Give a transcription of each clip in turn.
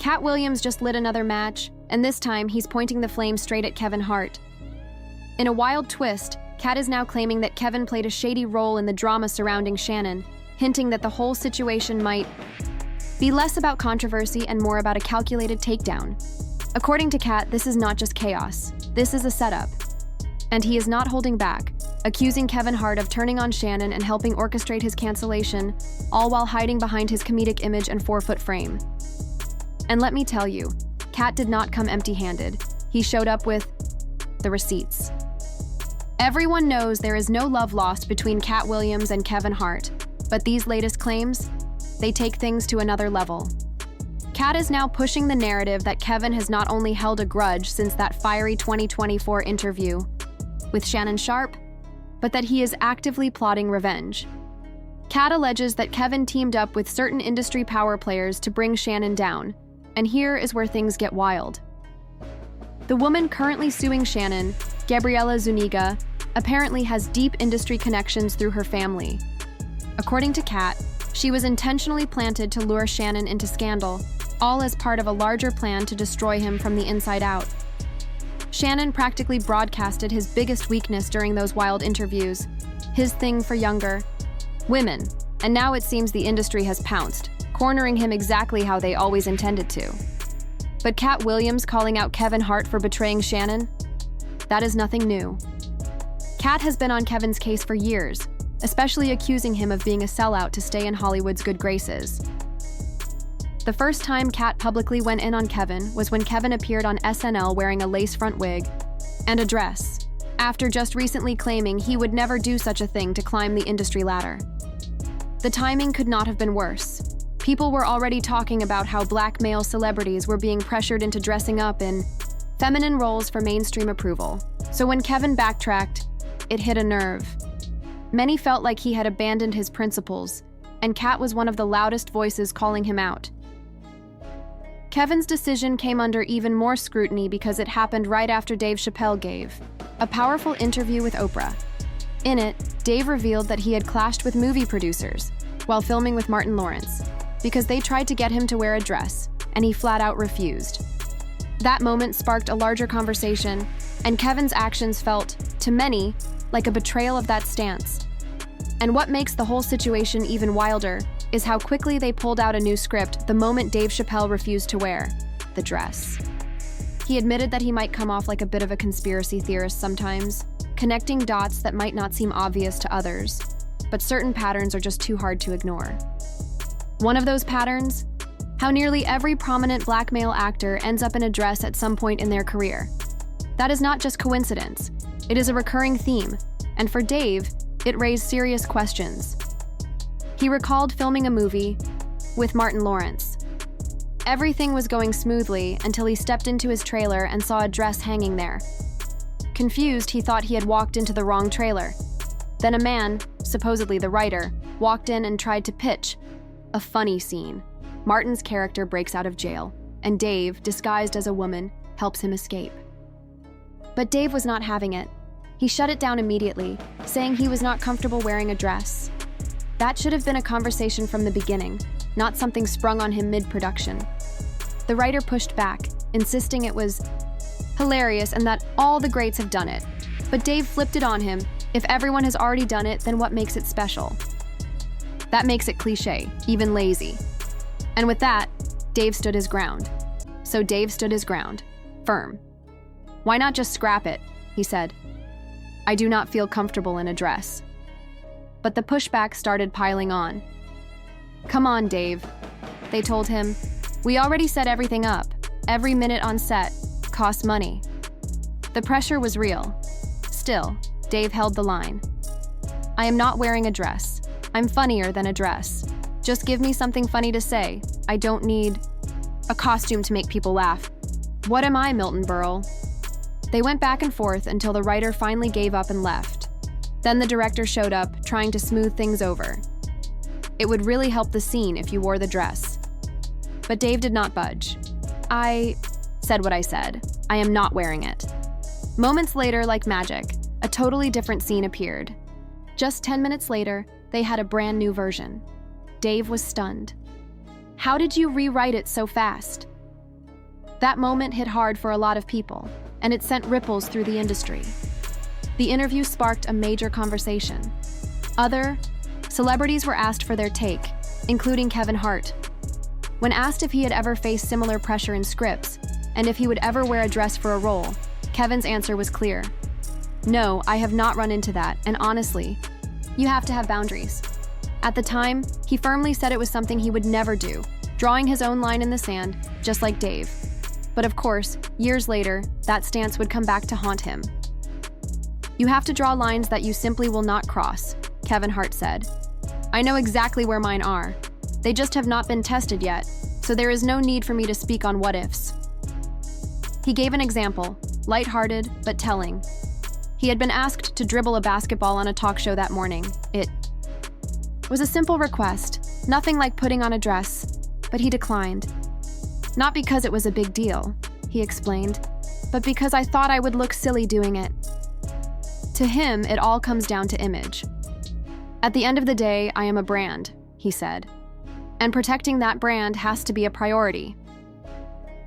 Katt Williams just lit another match, and this time he's pointing the flame straight at Kevin Hart. In a wild twist, Katt is now claiming that Kevin played a shady role in the drama surrounding Shannon, hinting that the whole situation might be less about controversy and more about a calculated takedown. According to Katt, this is not just chaos. This is a setup. And he is not holding back, accusing Kevin Hart of turning on Shannon and helping orchestrate his cancellation, all while hiding behind his comedic image and 4-foot frame. And let me tell you, Katt did not come empty-handed. He showed up with the receipts. Everyone knows there is no love lost between Katt Williams and Kevin Hart, but these latest claims, they take things to another level. Katt is now pushing the narrative that Kevin has not only held a grudge since that fiery 2024 interview with Shannon Sharpe, but that he is actively plotting revenge. Katt alleges that Kevin teamed up with certain industry power players to bring Shannon down, and here is where things get wild. The woman currently suing Shannon, Gabriela Zuniga, apparently has deep industry connections through her family. According to Katt, she was intentionally planted to lure Shannon into scandal, all as part of a larger plan to destroy him from the inside out. Shannon practically broadcasted his biggest weakness during those wild interviews, his thing for younger women, and now it seems the industry has pounced, cornering him exactly how they always intended to. But Katt Williams calling out Kevin Hart for betraying Shannon? That is nothing new. Katt has been on Kevin's case for years, especially accusing him of being a sellout to stay in Hollywood's good graces. The first time Katt publicly went in on Kevin was when Kevin appeared on SNL wearing a lace front wig and a dress, after just recently claiming he would never do such a thing to climb the industry ladder. The timing could not have been worse. People were already talking about how black male celebrities were being pressured into dressing up in feminine roles for mainstream approval. So when Kevin backtracked, it hit a nerve. Many felt like he had abandoned his principles, and Katt was one of the loudest voices calling him out. Kevin's decision came under even more scrutiny because it happened right after Dave Chappelle gave a powerful interview with Oprah. In it, Dave revealed that he had clashed with movie producers while filming with Martin Lawrence because they tried to get him to wear a dress, and he flat out refused. That moment sparked a larger conversation, and Kevin's actions felt, to many, like a betrayal of that stance. And what makes the whole situation even wilder is how quickly they pulled out a new script the moment Dave Chappelle refused to wear the dress. He admitted that he might come off like a bit of a conspiracy theorist sometimes, connecting dots that might not seem obvious to others, but certain patterns are just too hard to ignore. One of those patterns? How nearly every prominent black male actor ends up in a dress at some point in their career. That is not just coincidence. It is a recurring theme, and for Dave, it raised serious questions. He recalled filming a movie with Martin Lawrence. Everything was going smoothly until he stepped into his trailer and saw a dress hanging there. Confused, he thought he had walked into the wrong trailer. Then a man, supposedly the writer, walked in and tried to pitch a funny scene. Martin's character breaks out of jail, and Dave, disguised as a woman, helps him escape. But Dave was not having it. He shut it down immediately, saying he was not comfortable wearing a dress. That should have been a conversation from the beginning, not something sprung on him mid-production. The writer pushed back, insisting it was hilarious and that all the greats have done it. But Dave flipped it on him. If everyone has already done it, then what makes it special? That makes it cliché, even lazy. And with that, Dave stood his ground. So Dave stood his ground, firm. "Why not just scrap it?" he said. "I do not feel comfortable in a dress." But the pushback started piling on. "Come on, Dave," they told him. "We already set everything up. Every minute on set costs money." The pressure was real. Still, Dave held the line. "I am not wearing a dress. I'm funnier than a dress. Just give me something funny to say. I don't need a costume to make people laugh. What am I, Milton Berle?" They went back and forth until the writer finally gave up and left. Then the director showed up, trying to smooth things over. "It would really help the scene if you wore the dress." But Dave did not budge. "I said what I said. I am not wearing it." Moments later, like magic, a totally different scene appeared. Just 10 minutes later, they had a brand new version. Dave was stunned. "How did you rewrite it so fast?" That moment hit hard for a lot of people, and it sent ripples through the industry. The interview sparked a major conversation. Other celebrities were asked for their take, including Kevin Hart. When asked if he had ever faced similar pressure in scripts, and if he would ever wear a dress for a role, Kevin's answer was clear. No, I have not run into that, and honestly, you have to have boundaries. At the time, he firmly said it was something he would never do, drawing his own line in the sand, just like Dave. But of course, years later, that stance would come back to haunt him. You have to draw lines that you simply will not cross, Kevin Hart said. I know exactly where mine are. They just have not been tested yet, so there is no need for me to speak on what-ifs. He gave an example, lighthearted but telling. He had been asked to dribble a basketball on a talk show that morning. It was a simple request, nothing like putting on a dress, but he declined. Not because it was a big deal, he explained, but because I thought I would look silly doing it. To him, it all comes down to image. At the end of the day, I am a brand, he said, and protecting that brand has to be a priority.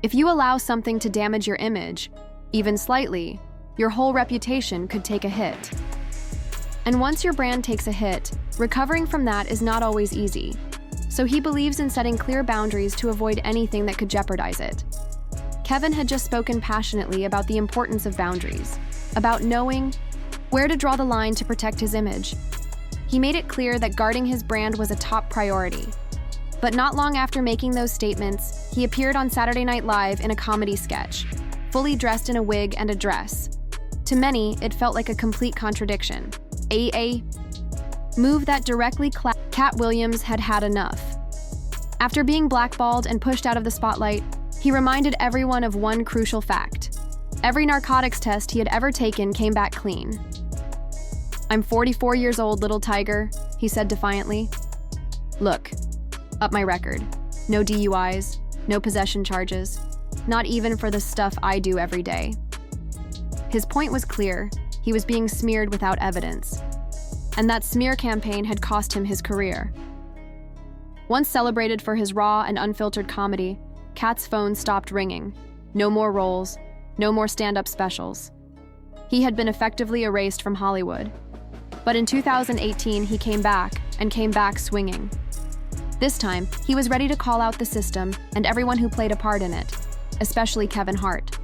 If you allow something to damage your image, even slightly, your whole reputation could take a hit. And once your brand takes a hit, recovering from that is not always easy. So he believes in setting clear boundaries to avoid anything that could jeopardize it. Kevin had just spoken passionately about the importance of boundaries, about knowing where to draw the line to protect his image. He made it clear that guarding his brand was a top priority. But not long after making those statements, he appeared on Saturday Night Live in a comedy sketch, fully dressed in a wig and a dress. To many, it felt like a complete contradiction. A move that directly Katt Williams had had enough. After being blackballed and pushed out of the spotlight, he reminded everyone of one crucial fact. Every narcotics test he had ever taken came back clean. I'm 44 years old, little tiger, he said defiantly. Look, up my record. No DUIs, no possession charges, not even for the stuff I do every day. His point was clear. He was being smeared without evidence. And that smear campaign had cost him his career. Once celebrated for his raw and unfiltered comedy, Katt's phone stopped ringing. No more roles, no more stand-up specials. He had been effectively erased from Hollywood. But in 2018, he came back, and came back swinging. This time, he was ready to call out the system and everyone who played a part in it, especially Kevin Hart.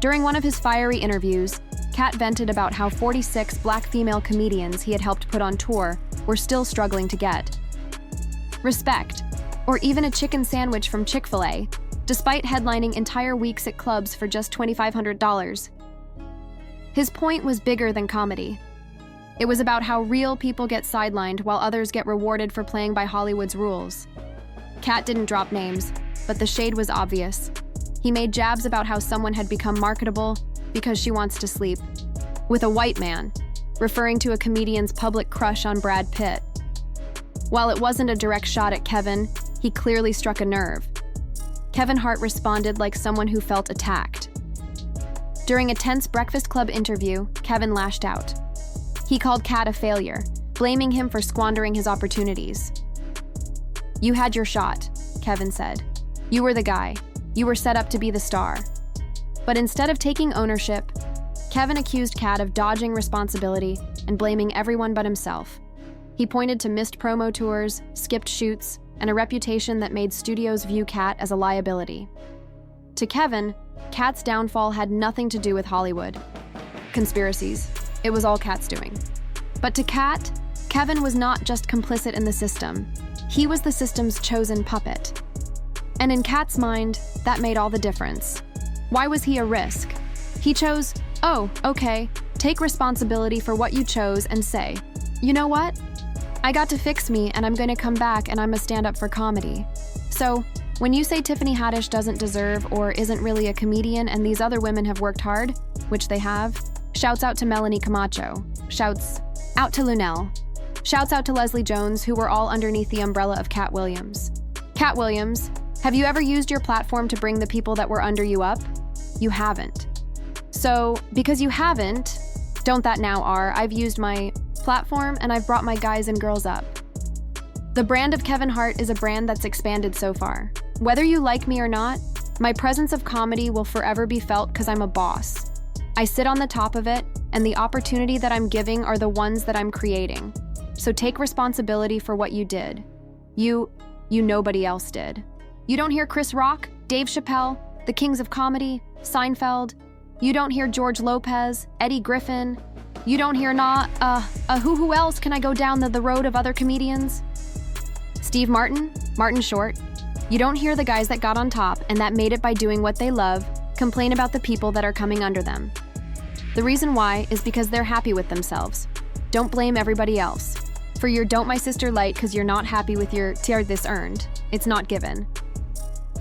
During one of his fiery interviews, Katt vented about how 46 black female comedians he had helped put on tour were still struggling to get respect, or even a chicken sandwich from Chick-fil-A, despite headlining entire weeks at clubs for just $2,500. His point was bigger than comedy. It was about how real people get sidelined while others get rewarded for playing by Hollywood's rules. Katt didn't drop names, but the shade was obvious. He made jabs about how someone had become marketable because she wants to sleep with a white man, referring to a comedian's public crush on Brad Pitt. While it wasn't a direct shot at Kevin, he clearly struck a nerve. Kevin Hart responded like someone who felt attacked. During a tense Breakfast Club interview, Kevin lashed out. He called Katt a failure, blaming him for squandering his opportunities. You had your shot, Kevin said. You were the guy. You were set up to be the star. But instead of taking ownership, Kevin accused Katt of dodging responsibility and blaming everyone but himself. He pointed to missed promo tours, skipped shoots, and a reputation that made studios view Katt as a liability. To Kevin, Katt's downfall had nothing to do with Hollywood. Conspiracies. It was all Katt's doing. But to Katt, Kevin was not just complicit in the system. He was the system's chosen puppet. And in Katt's mind, that made all the difference. Why was he a risk? He chose, oh, okay, take responsibility for what you chose and say, you know what? I got to fix me and I'm going to come back and I'm a stand-up for comedy. So, when you say Tiffany Haddish doesn't deserve or isn't really a comedian and these other women have worked hard, which they have, shouts out to Melanie Camacho, shouts out to Lunel, shouts out to Leslie Jones, who were all underneath the umbrella of Katt Williams. Katt Williams, have you ever used your platform to bring the people that were under you up? You haven't. So, because you haven't, don't that now are, I've used my platform and I've brought my guys and girls up. The brand of Kevin Hart is a brand that's expanded so far. Whether you like me or not, My presence of comedy will forever be felt because I'm a boss. I sit on the top of it, and the opportunity that I'm giving are the ones that I'm creating. So take responsibility for what you did. You nobody else did. You don't hear Chris Rock, Dave Chappelle, the Kings of Comedy, Seinfeld. You don't hear George Lopez, Eddie Griffin. You don't hear who else can I go down the road of other comedians? Steve Martin, Martin Short. You don't hear the guys that got on top and that made it by doing what they love, complain about the people that are coming under them. The reason why is because they're happy with themselves. Don't blame everybody else. For your don't my sister light because you're not happy with your tier this earned. It's not given.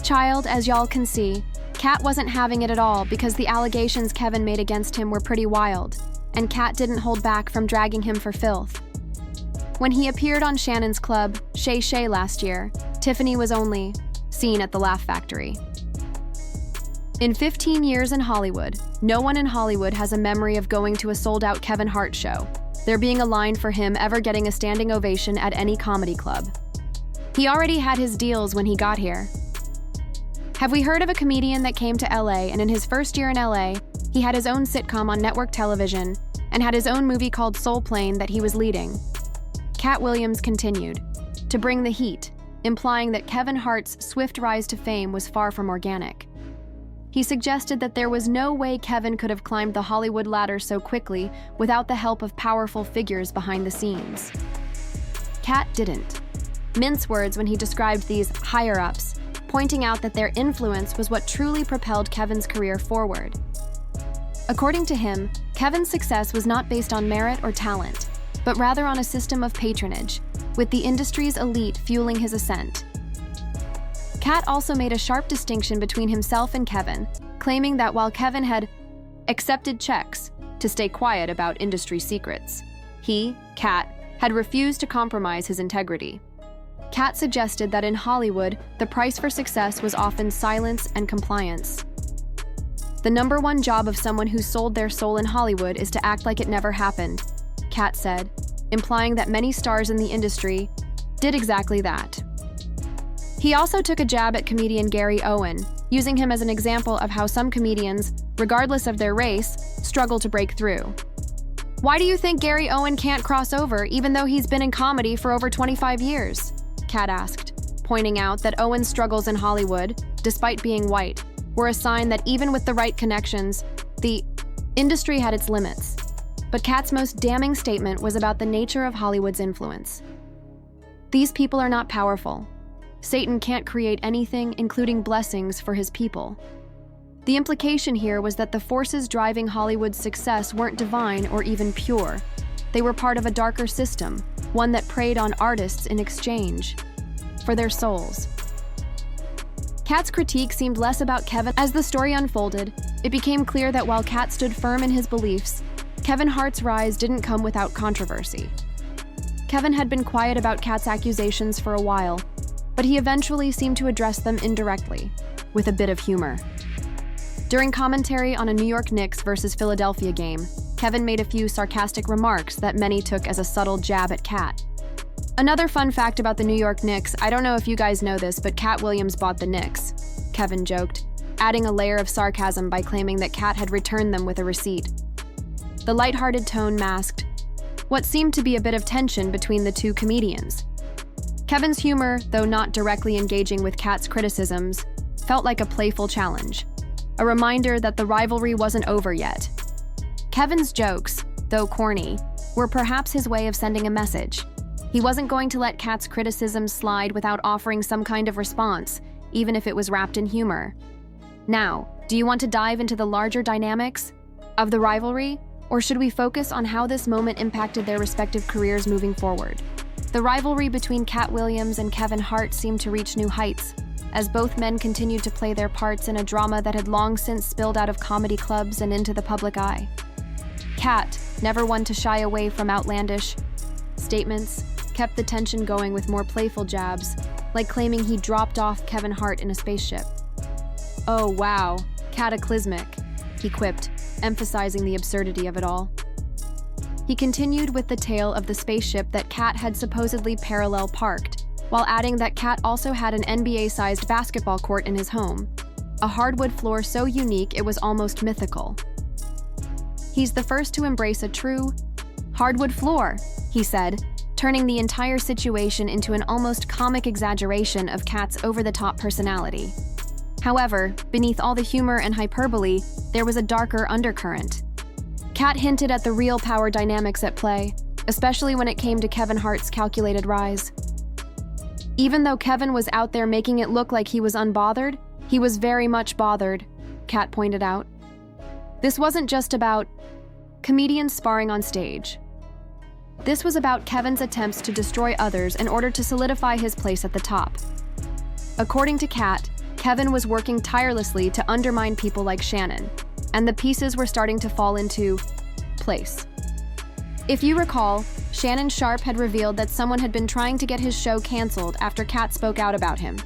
Child, as y'all can see, Katt wasn't having it at all because the allegations Kevin made against him were pretty wild, and Katt didn't hold back from dragging him for filth. When he appeared on Shannon's club, Shay last year, Tiffany was only seen at the Laugh Factory. In 15 years in Hollywood, no one in Hollywood has a memory of going to a sold-out Kevin Hart show, there being a line for him ever getting a standing ovation at any comedy club. He already had his deals when he got here. Have we heard of a comedian that came to LA and in his first year in LA, he had his own sitcom on network television and had his own movie called Soul Plane that he was leading? Katt Williams continued to bring the heat, implying that Kevin Hart's swift rise to fame was far from organic. He suggested that there was no way Kevin could have climbed the Hollywood ladder so quickly without the help of powerful figures behind the scenes. Katt didn't mince words when he described these higher-ups, pointing out that their influence was what truly propelled Kevin's career forward. According to him, Kevin's success was not based on merit or talent, but rather on a system of patronage, with the industry's elite fueling his ascent. Katt also made a sharp distinction between himself and Kevin, claiming that while Kevin had accepted checks to stay quiet about industry secrets, he, Katt, had refused to compromise his integrity. Katt suggested that in Hollywood, the price for success was often silence and compliance. The number one job of someone who sold their soul in Hollywood is to act like it never happened, Katt said, implying that many stars in the industry did exactly that. He also took a jab at comedian Gary Owen, using him as an example of how some comedians, regardless of their race, struggle to break through. Why do you think Gary Owen can't cross over even though he's been in comedy for over 25 years? Katt asked, pointing out that Owen's struggles in Hollywood, despite being white, were a sign that even with the right connections, the industry had its limits. But Katt's most damning statement was about the nature of Hollywood's influence. These people are not powerful. Satan can't create anything, including blessings, for his people. The implication here was that the forces driving Hollywood's success weren't divine or even pure. They were part of a darker system, one that preyed on artists in exchange for their souls. Katt's critique seemed less about Kevin. As the story unfolded, it became clear that while Katt stood firm in his beliefs, Kevin Hart's rise didn't come without controversy. Kevin had been quiet about Katt's accusations for a while, but he eventually seemed to address them indirectly, with a bit of humor. During commentary on a New York Knicks versus Philadelphia game, Kevin made a few sarcastic remarks that many took as a subtle jab at Katt. Another fun fact about the New York Knicks, I don't know if you guys know this, but Katt Williams bought the Knicks, Kevin joked, adding a layer of sarcasm by claiming that Katt had returned them with a receipt. The lighthearted tone masked what seemed to be a bit of tension between the two comedians. Kevin's humor, though not directly engaging with Katt's criticisms, felt like a playful challenge, a reminder that the rivalry wasn't over yet. Kevin's jokes, though corny, were perhaps his way of sending a message. He wasn't going to let Katt's criticisms slide without offering some kind of response, even if it was wrapped in humor. Now, do you want to dive into the larger dynamics of the rivalry, or should we focus on how this moment impacted their respective careers moving forward? The rivalry between Katt Williams and Kevin Hart seemed to reach new heights, as both men continued to play their parts in a drama that had long since spilled out of comedy clubs and into the public eye. Katt, never one to shy away from outlandish statements, kept the tension going with more playful jabs, like claiming he dropped off Kevin Hart in a spaceship. "Oh wow, cataclysmic," he quipped, emphasizing the absurdity of it all. He continued with the tale of the spaceship that Katt had supposedly parallel parked, while adding that Katt also had an NBA-sized basketball court in his home. a hardwood floor so unique it was almost mythical. "He's the first to embrace a true hardwood floor," he said, turning the entire situation into an almost comic exaggeration of Katt's over-the-top personality. However, beneath all the humor and hyperbole, there was a darker undercurrent. Katt hinted at the real power dynamics at play, especially when it came to Kevin Hart's calculated rise. Even though Kevin was out there making it look like he was unbothered, he was very much bothered, Katt pointed out. This wasn't just about comedians sparring on stage. This was about Kevin's attempts to destroy others in order to solidify his place at the top. According to Katt, Kevin was working tirelessly to undermine people like Shannon, and the pieces were starting to fall into place. If you recall, Shannon Sharpe had revealed that someone had been trying to get his show canceled after Katt spoke out about him.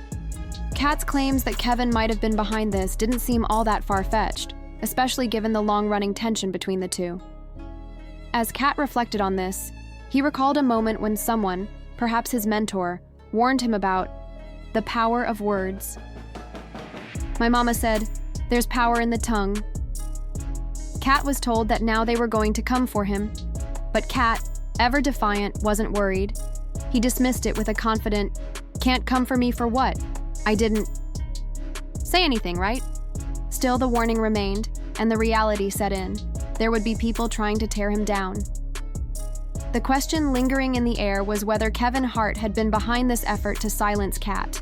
Katt's claims that Kevin might have been behind this didn't seem all that far-fetched, especially given the long-running tension between the two. As Katt reflected on this, he recalled a moment when someone, perhaps his mentor, warned him about the power of words. "My mama said, there's power in the tongue." Katt was told that now they were going to come for him, but Katt, ever defiant, wasn't worried. He dismissed it with a confident, "Can't come for me for what? I didn't say anything, right?" Still, the warning remained, and the reality set in. There would be people trying to tear him down. The question lingering in the air was whether Kevin Hart had been behind this effort to silence Katt.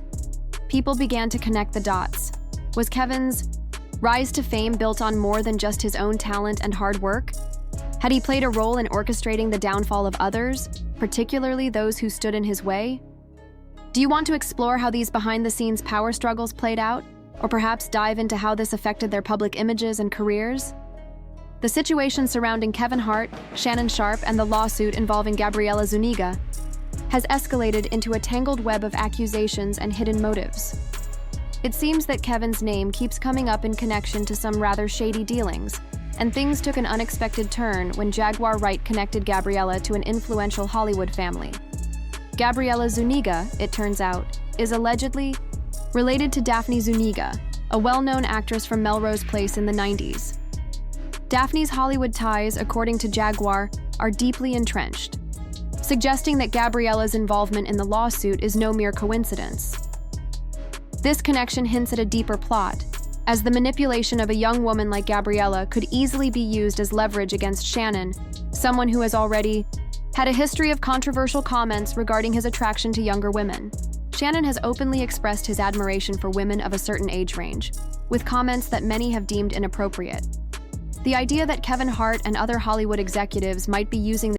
People began to connect the dots. Was Kevin's rise to fame built on more than just his own talent and hard work? Had he played a role in orchestrating the downfall of others, particularly those who stood in his way? Do you want to explore how these behind-the-scenes power struggles played out, or perhaps dive into how this affected their public images and careers? The situation surrounding Kevin Hart, Shannon Sharpe, and the lawsuit involving Gabriella Zuniga has escalated into a tangled web of accusations and hidden motives. It seems that Kevin's name keeps coming up in connection to some rather shady dealings, and things took an unexpected turn when Jaguar Wright connected Gabriella to an influential Hollywood family. Gabriella Zuniga, it turns out, is allegedly related to Daphne Zuniga, a well-known actress from Melrose Place in the 90s. Daphne's Hollywood ties, according to Jaguar, are deeply entrenched, suggesting that Gabriella's involvement in the lawsuit is no mere coincidence. This connection hints at a deeper plot, as the manipulation of a young woman like Gabriella could easily be used as leverage against Shannon, someone who has already had a history of controversial comments regarding his attraction to younger women. Shannon has openly expressed his admiration for women of a certain age range, with comments that many have deemed inappropriate. The idea that Kevin Hart and other Hollywood executives might be using